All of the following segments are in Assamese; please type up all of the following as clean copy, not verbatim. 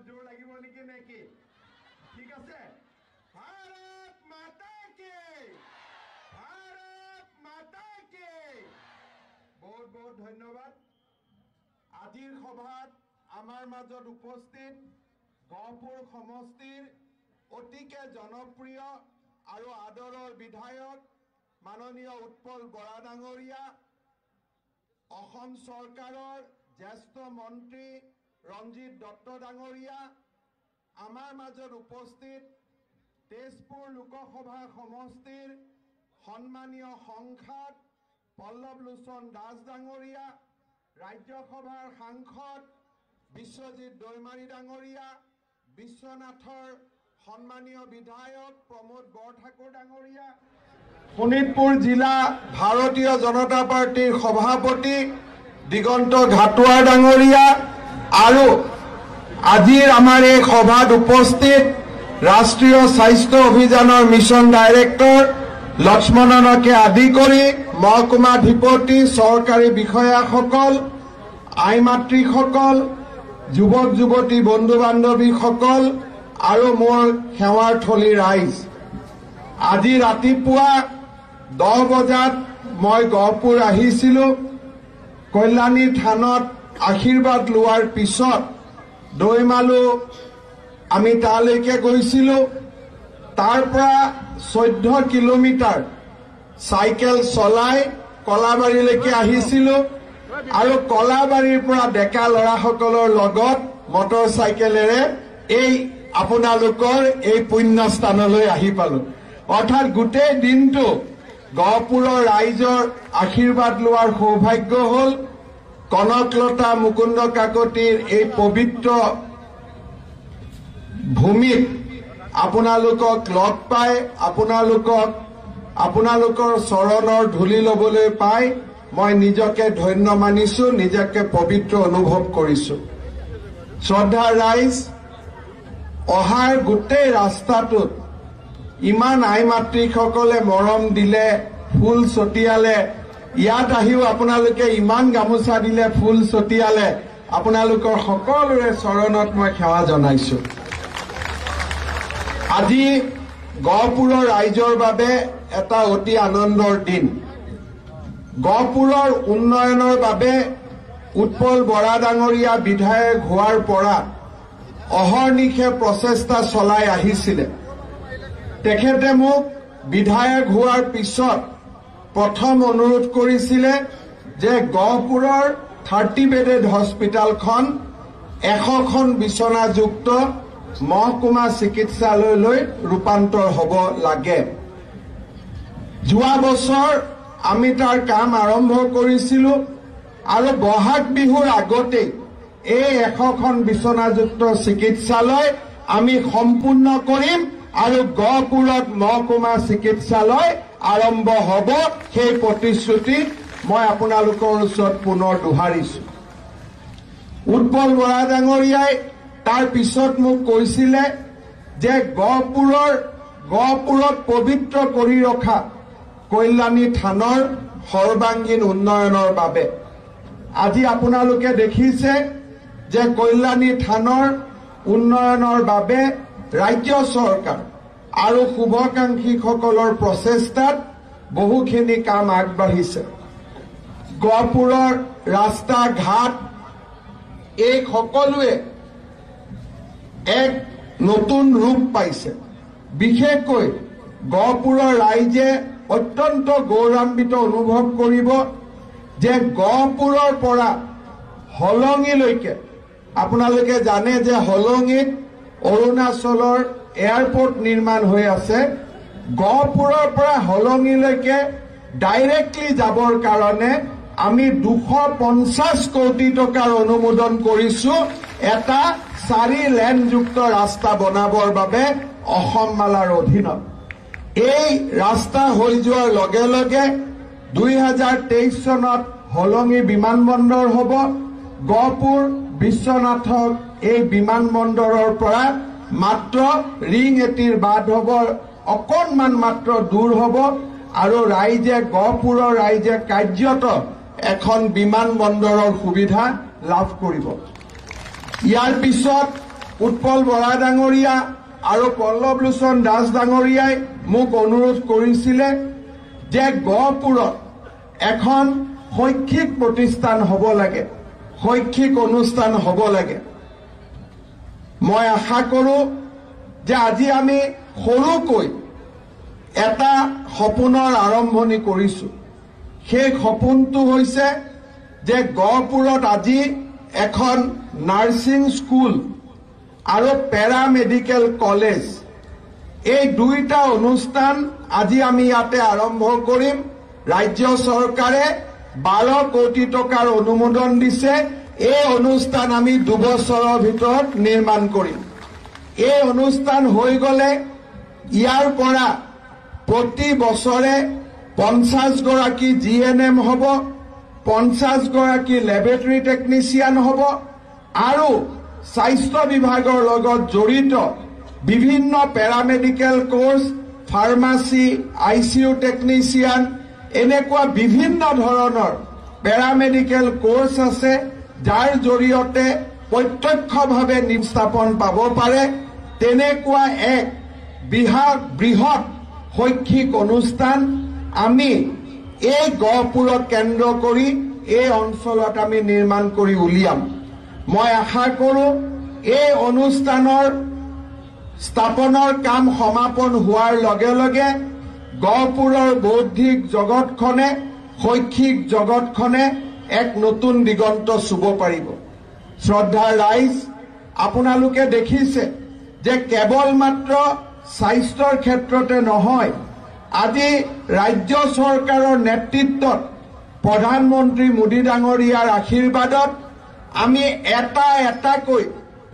জোৰ লাগিব নেকি ঠিক আছে ভাৰত মাতা কি বহুত বহুত ধন্যবাদ আজিৰ সভাত আমাৰ মাজত উপস্থিত গহপুৰ সমষ্টিৰ অতিকে জনপ্ৰিয় আৰু আদৰৰ বিধায়ক মাননীয় উৎপল বৰা ডাঙৰীয়া অসম চৰকাৰৰ জ্যেষ্ঠ মন্ত্ৰী ৰঞ্জিত দত্ত ডাঙৰীয়া আমাৰ মাজত উপস্থিত তেজপুৰ লোকসভা সমষ্টিৰ সন্মানীয় সংসদ পল্লৱ লোচন দাস ডাঙৰীয়া ৰাজ্যসভাৰ সাংসদ বিশ্বজিৎ দৈমাৰী ডাঙৰীয়া বিশ্বনাথৰ সন্মানীয় বিধায়ক প্ৰমোদ বৰঠাকুৰ ডাঙৰীয়া শোণিতপুৰ জিলা ভাৰতীয় জনতা পাৰ্টিৰ সভাপতি দিগন্ত ঘাটুৱাৰ ডাঙৰীয়া আৰু আজিৰ আমাৰ এই সভাত উপস্থিত ৰাষ্ট্ৰীয় স্বাস্থ্য অভিযানৰ মিছন ডাইৰেক্টৰ লক্ষ্মণনকে আদি কৰি মহকুমাধিপতি চৰকাৰী বিষয়াসকল আইমাতৃসকল যুৱক যুৱতী বন্ধু বান্ধৱীসকল আৰু মোৰ সেৱাৰ থলী ৰাইজ আজি ৰাতিপুৱা 10 বজাত মই গহপুৰ আহিছিলোঁ কল্যাণী থানত আশীৰ্বাদ লোৱাৰ পিছত দৈমালু আমি তালৈকে গৈছিলোঁ তাৰ পৰা 14 কিলোমিটাৰ চাইকেল চলাই কলাবাৰীলৈকে আহিছিলোঁ আৰু কলাবাৰীৰ পৰা ডেকা ল'ৰাসকলৰ লগত মটৰ চাইকেলেৰে এই আপোনালোকৰ এই পুণ্য স্থানলৈ আহি পালো অৰ্থাৎ গোটেই দিনটো গহপুৰৰ ৰাইজৰ আশীৰ্বাদ লোৱাৰ সৌভাগ্য হ'ল কনকলতা মুকুন্দ কাকতিৰ এই পবিত্ৰ ভূমিত আপোনালোকক লগ পাই আপোনালোকৰ চৰণৰ ধূলি ল'বলৈ পাই মই নিজকে ধন্য মানিছো নিজকে পবিত্ৰ অনুভৱ কৰিছো শ্ৰদ্ধাৰ ৰাইজ অহাৰ গোটেই ৰাস্তাটোত ইমান আই মাতৃসকলে মৰম দিলে ফুল ছটিয়ালে ইয়াত আহিও আপোনালোকে ইমান গামোচা দিলে ফুল ছটিয়ালে আপোনালোকৰ সকলোৰে চৰণত মই সেৱা জনাইছো আজি গহপুৰৰ ৰাইজৰ বাবে এটা অতি আনন্দৰ দিন গহপুৰৰ উন্নয়নৰ বাবে উৎপল বৰা ডাঙৰীয়া বিধায়ক হোৱাৰ পৰা অহৰ্নিশে প্ৰচেষ্টা চলাই আহিছিলে তেখেতে মোক বিধায়ক হোৱাৰ পিছত প্ৰথম অনুৰোধ কৰিছিলে যে গহপুৰৰ 30 বেডেড হস্পিটালখন 100খন বিছনাযুক্ত মহকুমা চিকিৎসালয়লৈ ৰূপান্তৰ হ'ব লাগে যোৱা বছৰ আমি তাৰ কাম আৰম্ভ কৰিছিলোঁ আৰু বহাগ বিহুৰ আগতে এই 100খন বিছনাযুক্ত চিকিৎসালয় আমি সম্পূৰ্ণ কৰিম আৰু গহপুৰত মহকুমা চিকিৎসালয় আৰম্ভ হ'ব সেই প্ৰতিশ্ৰুতি মই আপোনালোকৰ ওচৰত পুনৰ দোহাৰিছো উৎপল বৰা ডাঙৰীয়াই তাৰ পিছত মোক কৈছিলে যে গহপুৰত পবিত্ৰ কৰি ৰখা কল্যাণী থানৰ সৰ্বাংগীন উন্নয়নৰ বাবে আজি আপোনালোকে দেখিছে যে কল্যাণী থানৰ উন্নয়নৰ বাবে ৰাজ্য চৰকাৰ আৰু শুভাকাংক্ষীসকলৰ প্ৰচেষ্টাত বহুখিনি কাম আগবাঢ়িছে গহপুৰৰ ৰাস্তা ঘাট এই সকলোৱে এক নতুন ৰূপ পাইছে বিশেষকৈ গহপুৰৰ ৰাইজে অত্যন্ত গৌৰৱান্বিত অনুভৱ কৰিব যে গহপুৰৰ পৰা হলঙিলৈকে আপোনালোকে জানে যে হলঙিত অৰুণাচলৰ এয়াৰপোৰ্ট নিৰ্মাণ হৈ আছে গহপুৰৰ পৰা হলঙিলৈকে ডাইৰেক্টলি যাবৰ কাৰণে আমি 250 কোটি টকাৰ অনুমোদন কৰিছো এটা 4 লেনযুক্ত ৰাস্তা বনাবৰ বাবে অসম মালাৰ অধীনত এই ৰাস্তা হৈ যোৱাৰ লগে লগে 2023 চনত হলঙি বিমানবন্দৰ হ'ব গহপুৰ বিশ্বনাথক এই বিমানবন্দৰৰ পৰা মাত্ৰ ৰিং এটিৰ বাদ হ'ব অকণমান মাত্ৰ দূৰ হ'ব আৰু ৰাইজে গহপুৰৰ ৰাইজে কাৰ্যত এখন বিমানবন্দৰৰ সুবিধা লাভ কৰিব ইয়াৰ পিছত উৎপল বৰা ডাঙৰীয়া আৰু পল্লৱ লোচন দাস ডাঙৰীয়াই মোক অনুৰোধ কৰিছিলে যে গহপুৰত এখন শৈক্ষিক প্ৰতিষ্ঠান হ'ব লাগে, শৈক্ষিক অনুষ্ঠান হ'ব লাগে। মই আশা কৰোঁ যে আজি আমি সৰুকৈ এটা সপোনৰ আৰম্ভণি কৰিছোঁ। সেই সপোনটো হৈছে যে গহপুৰত আজি এখন নাৰ্ছিং স্কুল আৰু পেৰামেডিকেল কলেজ, এই দুইটা অনুষ্ঠান আজি আমি ইয়াতে আৰম্ভ কৰিম। ৰাজ্য চৰকাৰে 12 কোটি টকাৰ অনুমোদন দিছে। এই অনুষ্ঠান আমি 2 বছৰৰ ভিতৰত নিৰ্মাণ কৰিম। এই অনুষ্ঠান হৈ গ'লে ইয়াৰ পৰা প্ৰতি বছৰে 50 গৰাকী GNM হ'ব, 50 গৰাকী লেবৰেটৰী টেকনিচিয়ান হ'ব আৰু স্বাস্থ্য বিভাগৰ লগত জড়িত বিভিন্ন paramedical course, pharmacy, ICU technician, এনেকুৱা বিভিন্ন ধৰণৰ পেৰামেডিকেল কোৰ্চ আছে যাৰ জৰিয়তে প্ৰত্যক্ষভাৱে নিস্থাপন পাব পাৰে। তেনেকুৱা এক বৃহৎ শৈক্ষিক অনুষ্ঠান আমি এই গহপুৰক কেন্দ্ৰ কৰি এই অঞ্চলত আমি নিৰ্মাণ কৰি উলিয়াম। মই আশা কৰোঁ এই অনুষ্ঠানৰ স্থাপনৰ কাম সমাপন হোৱাৰ লগে লগে গহপুৰৰ বৌদ্ধিক জগতখনে, শৈক্ষিক জগতখনে এক নতুন দিগন্ত চুব পাৰিব। শ্ৰদ্ধাৰ ৰাইজ, আপোনালোকে দেখিছে যে কেৱল মাত্ৰ স্বাস্থ্যৰ ক্ষেত্ৰতে নহয়, আজি ৰাজ্য চৰকাৰৰ নেতৃত্বত প্ৰধানমন্ত্ৰী মোদী ডাঙৰীয়াৰ আশীৰ্বাদত আমি এটাকৈ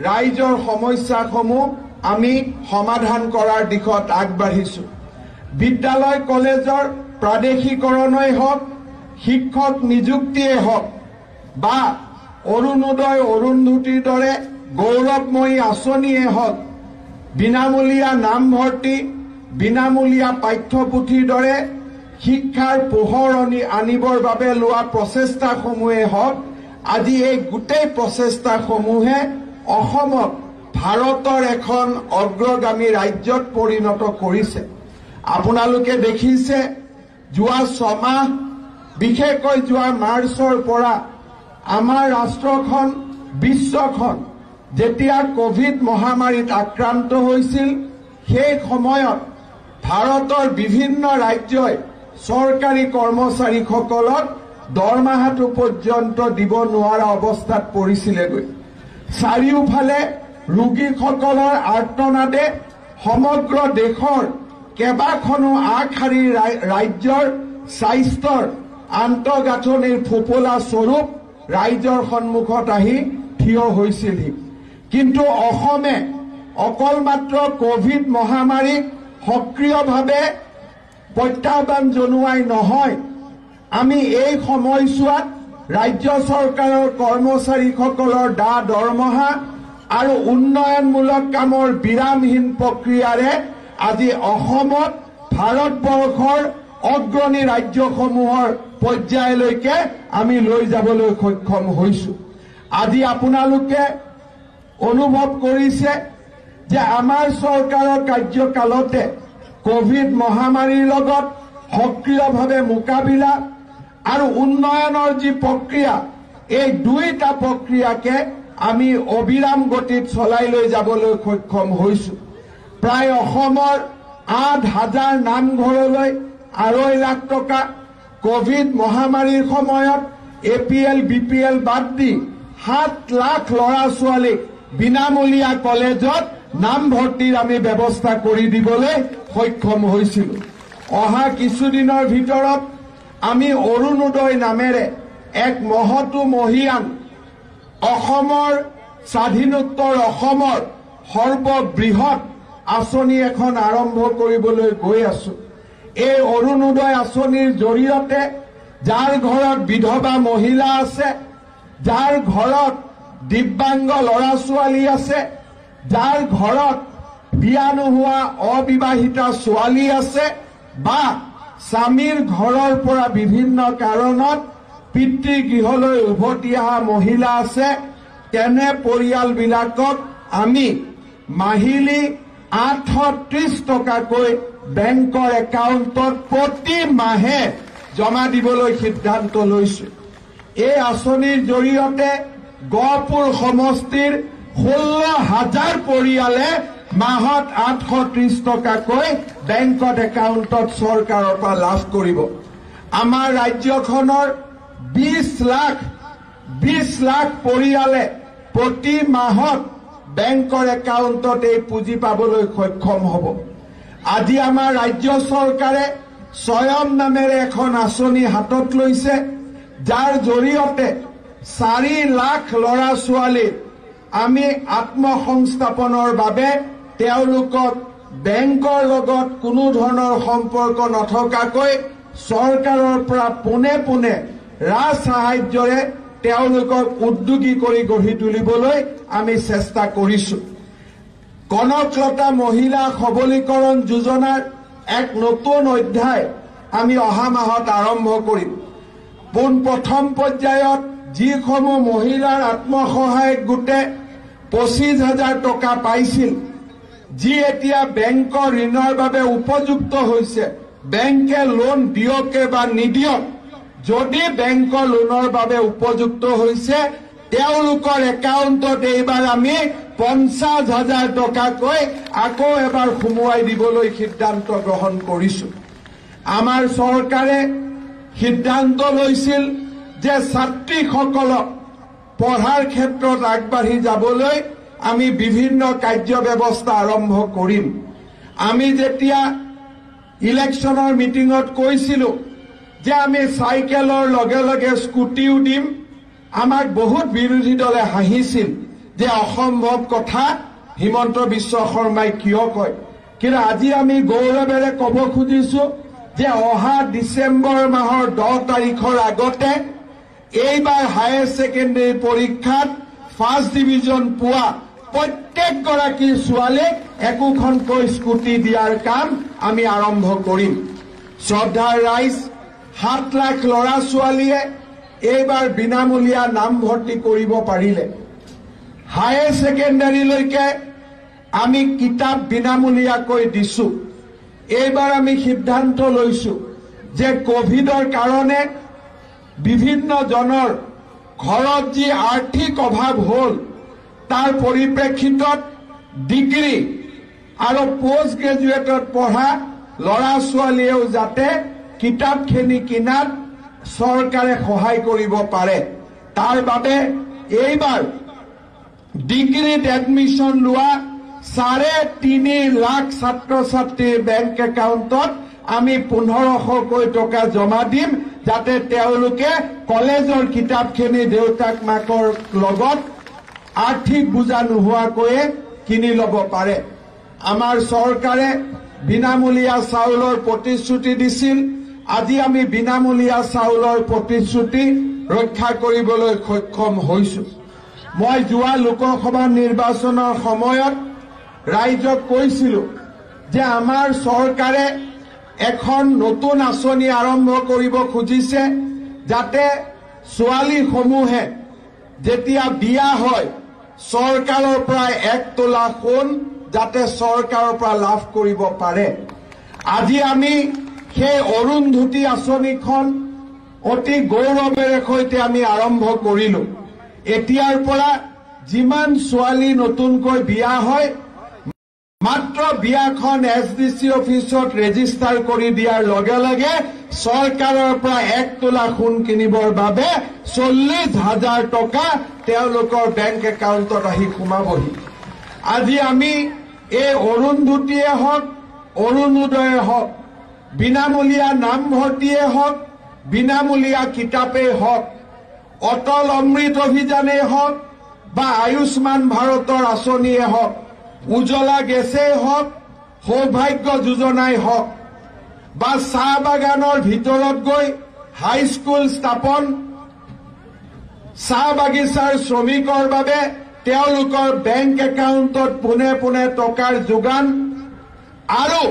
ৰাইজৰ সমস্যাসমূহ আমি সমাধান কৰাৰ দিশত আগবাঢ়িছোঁ। বিদ্যালয় কলেজৰ প্ৰাদেশিকৰণেই হওক, শিক্ষক নিযুক্তিয়ে হওক বা অৰুণোদয় অৰুন্ধতীৰ দৰে গৌৰৱময়ী আঁচনিয়ে হওক, বিনামূলীয়া নামভৰ্তি, বিনামূলীয়া পাঠ্যপুথিৰ দৰে শিক্ষাৰ পোহৰ আনিবৰ বাবে লোৱা প্ৰচেষ্টাসমূহে হওক, আজি এই গোটেই প্ৰচেষ্টাসমূহে অসমক ভাৰতৰ এখন অগ্ৰগামী ৰাজ্যত পৰিণত কৰিছে। আপোনালোকে দেখিছে যোৱা 6 মাহ, বিশেষকৈ যোৱা মাৰ্চৰ পৰা আমাৰ ৰাষ্ট্ৰখন, বিশ্বখন যেতিয়া কোভিড মহামাৰীত আক্ৰান্ত হৈছিল, সেই সময়ত ভাৰতৰ বিভিন্ন ৰাজ্যই চৰকাৰী কৰ্মচাৰীসকলক দৰমহাটো পৰ্যন্ত দিব নোৱাৰা অৱস্থাত পৰিছিলেগৈ। চাৰিওফালে ৰোগীসকলৰ আৰ্তনাদে সমগ্ৰ দেশৰ কেইবাখনো আগশাৰীৰ ৰাজ্যৰ স্বাস্থ্যৰ আন্তঃগাঁথনিৰ ফোপোলা স্বৰূপ ৰাইজৰ সন্মুখত আহি থিয় হৈছিলহি। কিন্তু অসমে অকল মাত্ৰ কোভিড মহামাৰীক সক্ৰিয়ভাৱে প্ৰত্যাহ্বান জনোৱাই নহয়, আমি এই সময়ছোৱাত ৰাজ্য চৰকাৰৰ কৰ্মচাৰীসকলৰ দৰমহা আৰু উন্নয়নমূলক কামৰ বিৰামহীন প্ৰক্ৰিয়াৰে আজি অসমত ভাৰতবৰ্ষৰ অগ্ৰণী ৰাজ্যসমূহৰ পৰ্যায়লৈকে আমি লৈ যাবলৈ সক্ষম হৈছোঁ। আজি আপোনালোকে অনুভৱ কৰিছে যে আমাৰ চৰকাৰৰ কাৰ্যকালতে কোভিড মহামাৰীৰ লগত সক্ৰিয়ভাৱে মোকাবিলা আৰু উন্নয়নৰ যি প্ৰক্ৰিয়া, এই দুইটা প্ৰক্ৰিয়াকে আমি অবিৰাম গতিত চলাই লৈ যাবলৈ সক্ষম হৈছোঁ। প্ৰায় অসমৰ 8,000 নামঘৰলৈ 2.5 লাখ টকা, কোভিড মহামাৰীৰ সময়ত APL BPL বাদ দি 7 লাখ ল'ৰা ছোৱালীক বিনামূলীয়া কলেজত নামভৰ্তিৰ আমি ব্যৱস্থা কৰি দিবলৈ সক্ষম হৈছিলোঁ। অহা কিছুদিনৰ ভিতৰত আমি অৰুণোদয় নামেৰে এক মহতো মহীয়ান অসমৰ স্বাধীনোত্তৰ অসমৰ সৰ্ববৃহৎ আঁচনি এখন আৰম্ভ কৰিবলৈ গৈ আছোঁ। এই অৰুণোদয় আঁচনিৰ জৰিয়তে যাৰ ঘৰত বিধৱা মহিলা আছে, যাৰ ঘৰত দিব্যাংগ ল'ৰা ছোৱালী আছে, যাৰ ঘৰত বিয়া নোহোৱা অবিবাহিতা ছোৱালী আছে বা স্বামীৰ ঘৰৰ পৰা বিভিন্ন কাৰণত পিতৃগৃহলৈ উভতি অহা মহিলা আছে, তেনে পৰিয়ালবিলাকক আমি মাহিলী 830 টকাকৈ বেংকৰ একাউণ্টত প্ৰতি মাহে জমা দিবলৈ সিদ্ধান্ত লৈছো। এই আঁচনিৰ জৰিয়তে গহপুৰ সমষ্টিৰ 16,000 পৰিয়ালে মাহত 830 টকাকৈ বেংকত একাউণ্টত চৰকাৰৰ পৰা লাভ কৰিব। আমাৰ ৰাজ্যখনৰ 20 লাখ পৰিয়ালে প্ৰতি মাহত বেংকৰ একাউণ্টত এই পুঁজি পাবলৈ সক্ষম হ'ব। আজি আমাৰ ৰাজ্য চৰকাৰে স্বয়ং নামেৰে এখন আঁচনি হাতত লৈছে, যাৰ জৰিয়তে 4 লাখ ল'ৰা ছোৱালী আমি আত্মসংস্থাপনৰ বাবে তেওঁলোকক বেংকৰ লগত কোনো ধৰণৰ সম্পৰ্ক নথকাকৈ চৰকাৰৰ পৰা পোনে পোনে ৰাজ সাহায্যৰে তেওঁলোকক উদ্যোগী কৰি গঢ়ি তুলিবলৈ আমি চেষ্টা কৰিছো। কনকলতা মহিলা সবলীকৰণ যোজনাৰ এক নতুন অধ্যায় আমি অহা মাহত আৰম্ভ কৰিম। প্ৰথম পৰ্যায়ত যিসমূহ মহিলাৰ আত্মসহায়ক গোটে 25,000 টকা পাইছিল, যি এতিয়া বেংকৰ ঋণৰ বাবে উপযুক্ত হৈছে, বেংকে লোন দিয়কে বা নিদিয়ক, যদি বেংকৰ লোনৰ বাবে উপযুক্ত হৈছে তেওঁলোকৰ একাউণ্টত এইবাৰ আমি 50,000 টকাকৈ আকৌ এবাৰ সোমোৱাই দিবলৈ সিদ্ধান্ত গ্ৰহণ কৰিছো। আমাৰ চৰকাৰে সিদ্ধান্ত লৈছিল যে ছাত্ৰীসকলক পঢ়াৰ ক্ষেত্ৰত আগবাঢ়ি যাবলৈ আমি বিভিন্ন কাৰ্য ব্যৱস্থা আৰম্ভ কৰিম। আমি যেতিয়া ইলেকশ্যনৰ মিটিঙত কৈছিলো যে আমি চাইকেলৰ লগে লগে স্কুটিও দিম, আমাক বহুত বিৰোধী দলে হাঁহিছিল যে অসম্ভৱ কথা হিমন্ত বিশ্ব শৰ্মাই কিয় কয়। কিন্তু আজি আমি গৌৰৱেৰে ক'ব খুজিছো যে অহা ডিচেম্বৰ মাহৰ 10 তাৰিখৰ আগতে এইবাৰ হায়াৰ ছেকেণ্ডেৰী পৰীক্ষাত ফাৰ্ষ্ট ডিভিজন পোৱা প্ৰত্যেকগৰাকী ছোৱালীক একোখনকৈ স্কুটি দিয়াৰ কাম আমি আৰম্ভ কৰিম। শ্ৰদ্ধাৰ ৰাইজ, 7 লাখ ল'ৰা ছোৱালীয়ে এইবাৰ বিনামূলীয়া নামভৰ্তি কৰিব পাৰিলে। হায়াৰ ছেকেণ্ডাৰীলৈকে আমি কিতাপ বিনামূলীয়াকৈ দিছো। এইবাৰ আমি সিদ্ধান্ত লৈছো যে কোভিডৰ কাৰণে বিভিন্ন জনৰ ঘৰত যি আৰ্থিক অভাৱ হ'ল, তাৰ পৰিপ্ৰেক্ষিতত ডিগ্ৰী আৰু পোষ্ট গ্ৰেজুৱেটত পঢ়া ল'ৰা ছোৱালীয়েও যাতে কিতাপখিনি কিনাত চৰকাৰে সহায় কৰিব পাৰে, তাৰ বাবে এইবাৰ ডিগ্ৰীত এডমিশ্যন লোৱা 3.5 লাখ ছাত্ৰ ছাত্ৰীৰ বেংক একাউণ্টত আমি 1500কৈ টকা জমা দিম, যাতে তেওঁলোকে কলেজৰ কিতাপখিনি দেউতাক মাকৰ লগত আৰ্থিক বোজা নোহোৱাকৈয়ে কিনি ল'ব পাৰে। আমাৰ চৰকাৰে বিনামূলীয়া চাউলৰ প্ৰতিশ্ৰুতি দিছিল। আজি আমি বিনামূলীয়া চাউলৰ প্ৰতিশ্ৰুতি ৰক্ষা কৰিবলৈ সক্ষম হৈছো। মই যোৱা লোকসভা নিৰ্বাচনৰ সময়ত ৰাইজক কৈছিলো যে আমাৰ চৰকাৰে এখন নতুন আঁচনি আৰম্ভ কৰিব খুজিছে, যাতে ছোৱালীসমূহে যেতিয়া বিয়া হয় চৰকাৰৰ পৰা 1 তোলা সোণ যাতে চৰকাৰৰ পৰা লাভ কৰিব পাৰে। আজি আমি সেই অৰুন্ধতী আঁচনিখন অতি গৌৰৱেৰে সৈতে আমি আৰম্ভ কৰিলো। এতিয়াৰ পৰা যিমান ছোৱালী নতুনকৈ বিয়া হয়, মাত্ৰ বিয়াখন SDC অফিচত ৰেজিষ্টাৰ কৰি দিয়াৰ লগে লগে চৰকাৰৰ পৰা 1 তোলা সোণ কিনিবৰ বাবে 40,000 টকা তেওঁলোকৰ বেংক একাউণ্টত আহি সোমাবহি। আজি আমি এই অৰুন্ধতীয়ে হওক, অৰুণোদয়ে হওক, বিনামূলীয়া নামভৰ্তিয়ে হওক, বিনামূলীয়া কিতাপেই হওক, অটল অমৃত অভিযানেই হওক বা আয়ুষ্মান ভাৰতৰ আঁচনিয়ে হওক, উজ্জ্বলা গেছেই হওক, সৌভাগ্য যোজনাই হওক বা চাহ বাগানৰ ভিতৰত গৈ হাইস্কুল স্থাপন, চাহ বাগিচাৰ শ্ৰমিকৰ বাবে তেওঁলোকৰ বেংক একাউণ্টত পোনে পোনে টকাৰ যোগান আৰু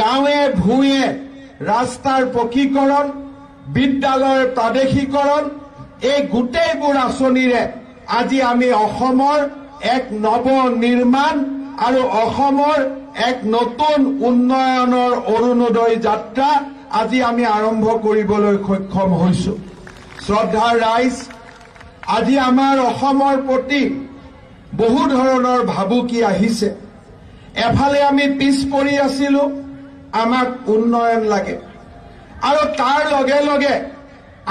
গাঁৱে ভূঞে ৰাস্তাৰ পকীকৰণ, বিদ্যালয়ৰ প্ৰাদেশিকৰণ, এই গোটেইবোৰ আঁচনিৰে আজি আমি অসমৰ এক নৱ নিৰ্মাণ আৰু অসমৰ এক নতুন উন্নয়নৰ অৰুণোদয় যাত্ৰা আজি আমি আৰম্ভ কৰিবলৈ সক্ষম হৈছো। শ্ৰদ্ধাৰ ৰাইজ, আজি আমাৰ অসমৰ প্ৰতি বহু ধৰণৰ ভাবুকি আহিছে। এফালে আমি পিছ পৰি আছিলো, আমাক উন্নয়ন লাগে, আৰু তাৰ লগে লগে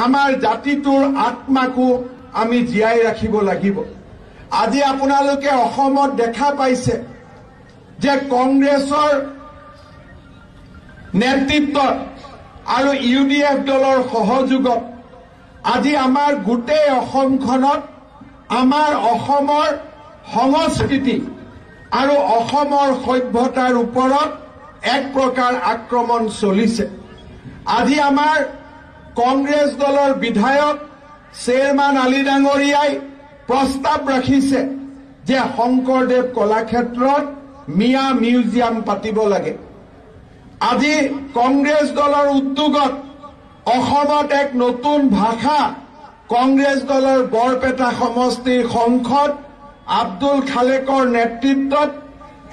আমাৰ জাতিটোৰ আত্মাকো আমি জীয়াই ৰাখিব লাগিব। আজি আপোনালোকে অসমত দেখা পাইছে যে কংগ্ৰেছৰ নেতৃত্বত আৰু UDF দলৰ সহযোগত আজি আমাৰ গোটেই অসমখনত আমাৰ অসমৰ সংস্কৃতি আৰু অসমৰ সভ্যতাৰ ওপৰত এক প্ৰকাৰ আক্ৰমণ চলিছে। আজি আমাৰ কংগ্ৰেছ দলৰ বিধায়ক চেয়াৰমান আলী ডাঙৰীয়াই প্ৰস্তাৱ ৰাখিছে যে শংকৰদেৱ কলাক্ষেত্ৰত মিয়া মিউজিয়াম পাতিব লাগে। আজি কংগ্ৰেছ দলৰ উদ্যোগত অসমত এক নতুন ভাষা কংগ্ৰেছ দলৰ বৰপেটা সমষ্টিৰ সংসদ আব্দুল খালেকৰ নেতৃত্বত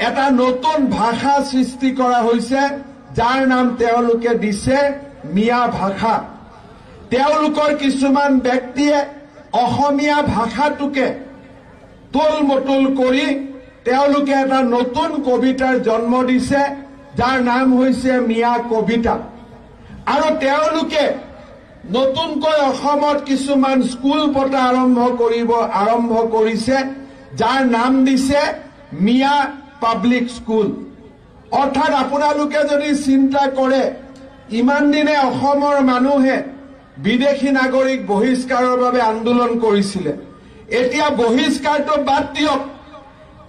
এটা নতুন ভাষা সৃষ্টি কৰা হৈছে, যাৰ নাম তেওঁলোকে দিছে মিয়া ভাষা। তেওঁলোকৰ কিছুমান ব্যক্তিয়ে অসমীয়া ভাষাটোকে তোল মটোল কৰি তেওঁলোকে এটা নতুন কবিতাৰ জন্ম দিছে, যাৰ নাম হৈছে মিয়া কবিতা। আৰু তেওঁলোকে নতুনকৈ অসমত কিছুমান স্কুল পতা আৰম্ভ কৰিছে, যাৰ নাম দিছে মিয়া পাব্লিক স্কুল। অৰ্থাৎ আপোনালোকে যদি চিন্তা কৰে, ইমান দিনে অসমৰ মানুহে বিদেশী নাগৰিক বহিষ্কাৰৰ বাবে আন্দোলন কৰিছিলে, এতিয়া বহিষ্কাৰটো বাদ দিয়ক,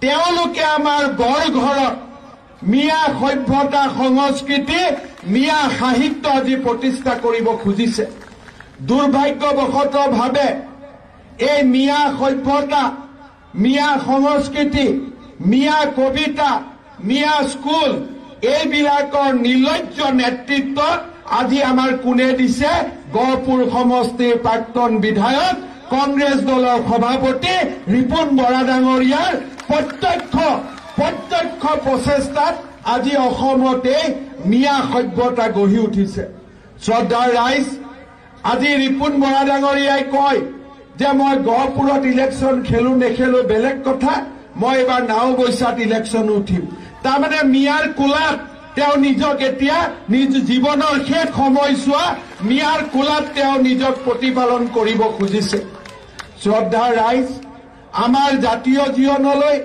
তেওঁলোকে আমাৰ বৰঘৰত মিয়া সভ্যতা সংস্কৃতি মিয়া সাহিত্য আজি প্ৰতিষ্ঠা কৰিব খুজিছে। দুৰ্ভাগ্যবশতভাৱে এই মিয়া সভ্যতা, মিয়া সংস্কৃতি, মিয়া কবিতা, মিয়া স্কুল এইবিলাকৰ নিৰ্লজ্জ নেতৃত্বত আজি আমাৰ কোনে দিছে? গহপুৰ সমষ্টিৰ প্ৰাক্তন বিধায়ক কংগ্ৰেছ দলৰ সভাপতি ৰিপুণ বৰা ডাঙৰীয়াৰ প্ৰত্যক্ষ প্ৰচেষ্টাত আজি অসমতে মিয়া সভ্যতা গঢ়ি উঠিছে। শ্ৰদ্ধাৰ ৰাইজ, আজি ৰিপুণ বৰা ডাঙৰীয়াই কয় যে মই গহপুৰত ইলেকশ্যন খেলো নেখেলো বেলেগ কথা, মই এবাৰ নাওবৈচাত ইলেকশ্যন উঠিম। তাৰমানে মিয়াৰ কোলাত তেওঁ নিজক এতিয়া নিজ জীৱনৰ শেষ সময়ছোৱা মিয়াৰ কোলাত তেওঁ নিজক প্ৰতিপালন কৰিব খুজিছে। শ্ৰদ্ধাৰ ৰাইজ, আমাৰ জাতীয় জীৱনলৈ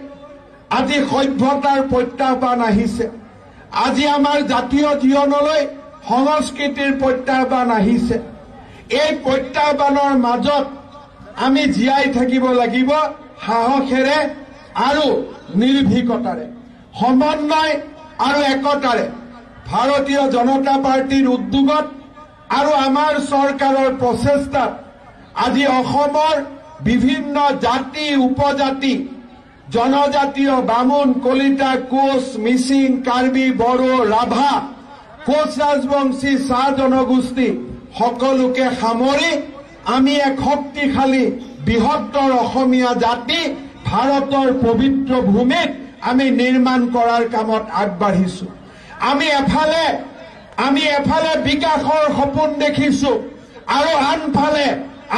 আজি সভ্যতাৰ প্ৰত্যাহ্বান আহিছে। আজি আমাৰ জাতীয় জীৱনলৈ সংস্কৃতিৰ প্ৰত্যাহ্বান আহিছে। এই প্ৰত্যাহ্বানৰ মাজত আমি জীয়াই থাকিব লাগিব সাহসেৰে আৰু নিৰ্ভীকতাৰে, সমন্বয় আৰু একতাৰে। ভাৰতীয় জনতা পাৰ্টিৰ উদ্যোগত আৰু আমাৰ চৰকাৰৰ প্ৰচেষ্টাত আজি অসমৰ বিভিন্ন জাতি উপজাতি জনজাতীয় বামুণ কলিতা কোচ মিচিং কাৰ্বি বড়ো ৰাভা কোচ ৰাজবংশী চাহ জনগোষ্ঠী সকলোকে সামৰি আমি এক শক্তিশালী বৃহত্তৰ অসমীয়া জাতি ভাৰতৰ পবিত্ৰ ভূমিত আমি নিৰ্মাণ কৰাৰ কামত আগবাঢ়িছো। আমি এফালে বিকাশৰ সপোন দেখিছো আৰু আনফালে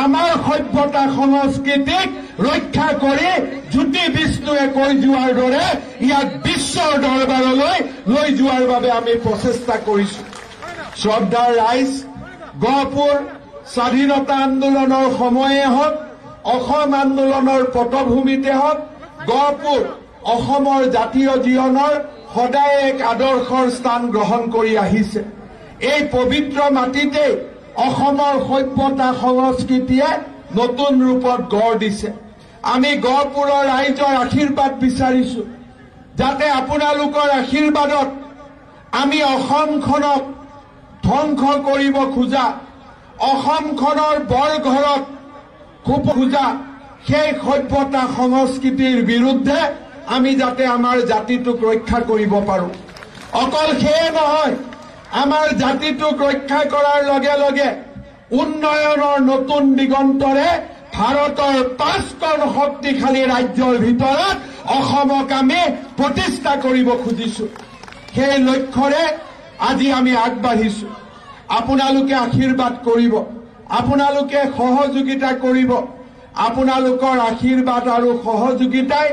আমাৰ সভ্যতা সংস্কৃতিক ৰক্ষা কৰি জ্যোতি বিষ্ণুৱে কৈ যোৱাৰ দৰে ইয়াক বিশ্বৰ দৰবাৰলৈ লৈ যোৱাৰ বাবে আমি প্ৰচেষ্টা কৰিছো। শ্ৰদ্ধাৰ ৰাইজ, গহপুৰ স্বাধীনতা আন্দোলনৰ সময়ে হওক, অসম আন্দোলনৰ পটভূমিতে হওক, গহপুৰ অসমৰ জাতীয় জীৱনৰ সদায় এক আদৰ্শৰ স্থান গ্ৰহণ কৰি আহিছে। এই পবিত্ৰ মাটিতে অসমৰ সভ্যতা সংস্কৃতিয়ে নতুন ৰূপত গঢ় দিছে। আমি গহপুৰৰ ৰাইজৰ আশীৰ্বাদ বিচাৰিছো, যাতে আপোনালোকৰ আশীৰ্বাদত আমি অসমখনক ধ্বংস কৰিব খোজা, অসমখনৰ বৰঘৰত খুব খোজা সেই সভ্যতা সংস্কৃতিৰ বিৰুদ্ধে আমি যাতে আমাৰ জাতিটোক ৰক্ষা কৰিব পাৰো। অকল সেয়ে নহয়, আমাৰ জাতিটোক ৰক্ষা কৰাৰ লগে লগে উন্নয়নৰ নতুন দিগন্তৰে ভাৰতৰ 5খন শক্তিশালী ৰাজ্যৰ ভিতৰত অসমক আমি প্ৰতিষ্ঠা কৰিব খুজিছো। সেই লক্ষ্যৰে আজি আমি আগবাঢ়িছো। আপোনালোকে আশীৰ্বাদ কৰিব, আপোনালোকে সহযোগিতা কৰিব। আপোনালোকৰ আশীৰ্বাদ আৰু সহযোগিতাই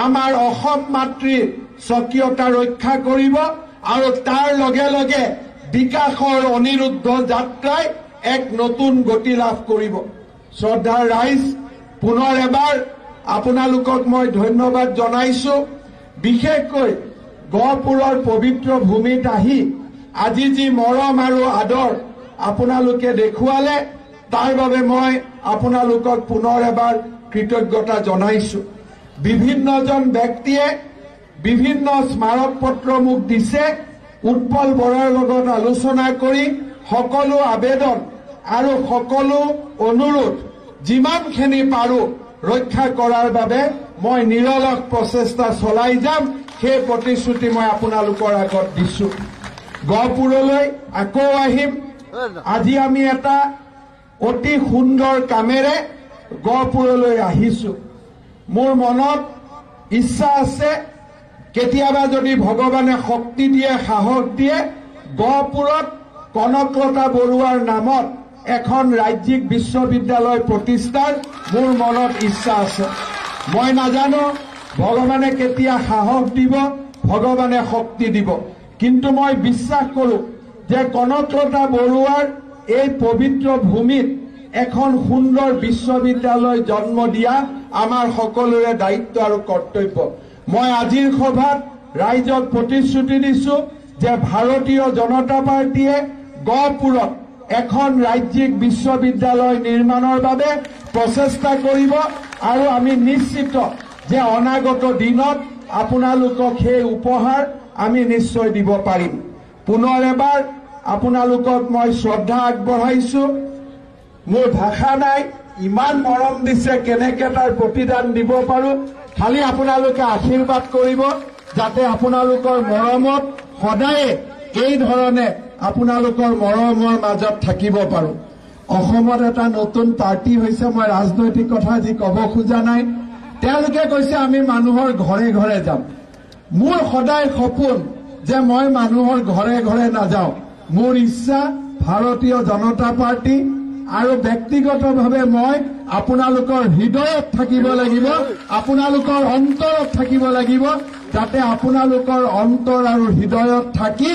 আমাৰ অসম মাতৃৰ স্বকীয়তা ৰক্ষা কৰিব আৰু তাৰ লগে লগে বিকাশৰ অনিৰুদ্ধ যাত্ৰাই এক নতুন গতি লাভ কৰিব। শ্ৰদ্ধাৰ ৰাইজ, পুনৰ এবাৰ আপোনালোকক মই ধন্যবাদ জনাইছো। বিশেষকৈ গহপুৰৰ পবিত্ৰ ভূমিত আহি আজি যি মৰম আৰু আদৰ আপোনালোকে দেখুৱালে তাৰ বাবে মই আপোনালোকক পুনৰ এবাৰ কৃতজ্ঞতা জনাইছো। বিভিন্নজন ব্যক্তিয়ে বিভিন্ন স্মাৰক পত্ৰ মোক দিছে। উৎপল বৰাৰ লগত আলোচনা কৰি সকলো আবেদন আৰু সকলো অনুৰোধ যিমানখিনি পাৰো ৰক্ষা কৰাৰ বাবে মই নিৰলস প্ৰচেষ্টা চলাই যাম, সেই প্ৰতিশ্ৰুতি মই আপোনালোকৰ আগত দিছো। গহপুৰলৈ আকৌ আহিম। আজি আমি এটা অতি সুন্দৰ কামেৰে গহপুৰলৈ আহিছো। মোৰ মনত ইচ্ছা আছে, কেতিয়াবা যদি ভগৱানে শক্তি দিয়ে, সাহস দিয়ে, গহপুৰত কনকলতা বৰুৱাৰ নামত এখন ৰাজ্যিক বিশ্ববিদ্যালয় প্ৰতিষ্ঠাৰ মোৰ মনত ইচ্ছা আছে। মই নাজানো ভগৱানে কেতিয়া সাহস দিব, ভগৱানে শক্তি দিব, কিন্তু মই বিশ্বাস কৰো যে কনকলতা বৰুৱাৰ এই পবিত্ৰ ভূমিত এখন সুন্দৰ বিশ্ববিদ্যালয় জন্ম দিয়া আমাৰ সকলোৰে দায়িত্ব আৰু কৰ্তব্য। মই আজিৰ সভাত ৰাইজক প্ৰতিশ্ৰুতি দিছো যে ভাৰতীয় জনতা পাৰ্টীয়ে গহপুৰত এখন ৰাজ্যিক বিশ্ববিদ্যালয় নিৰ্মাণৰ বাবে প্ৰচেষ্টা কৰিব আৰু আমি নিশ্চিত যে অনাগত দিনত আপোনালোকক সেই উপহাৰ আমি নিশ্চয় দিব পাৰিম। পুনৰ এবাৰ আপোনালোকক মই শ্ৰদ্ধা আগবঢ়াইছো। মোৰ ভাষা নাই, ইমান মৰম দিছে, কেনেকে তাৰ প্ৰতিদান দিব পাৰো। খালি আপোনালোকে আশীৰ্বাদ কৰিব যাতে আপোনালোকৰ মৰমত সদায়ে এই ধৰণে আপোনালোকৰ মৰমৰ মাজত থাকিব পাৰো। অসমত এটা নতুন পাৰ্টি হৈছে। মই ৰাজনৈতিক কথা আজি ক'ব খোজা নাই। তেওঁলোকে কৈছে আমি মানুহৰ ঘৰে ঘৰে যাম। মোৰ সদায় সপোন যে মই মানুহৰ ঘৰে ঘৰে নাযাওঁ। মোৰ ইচ্ছা ভাৰতীয় জনতা পাৰ্টি আৰু ব্যক্তিগতভাৱে মই আপোনালোকৰ হৃদয়ত থাকিব লাগিব, আপোনালোকৰ অন্তৰত থাকিব লাগিব, যাতে আপোনালোকৰ অন্তৰ আৰু হৃদয়ত থাকি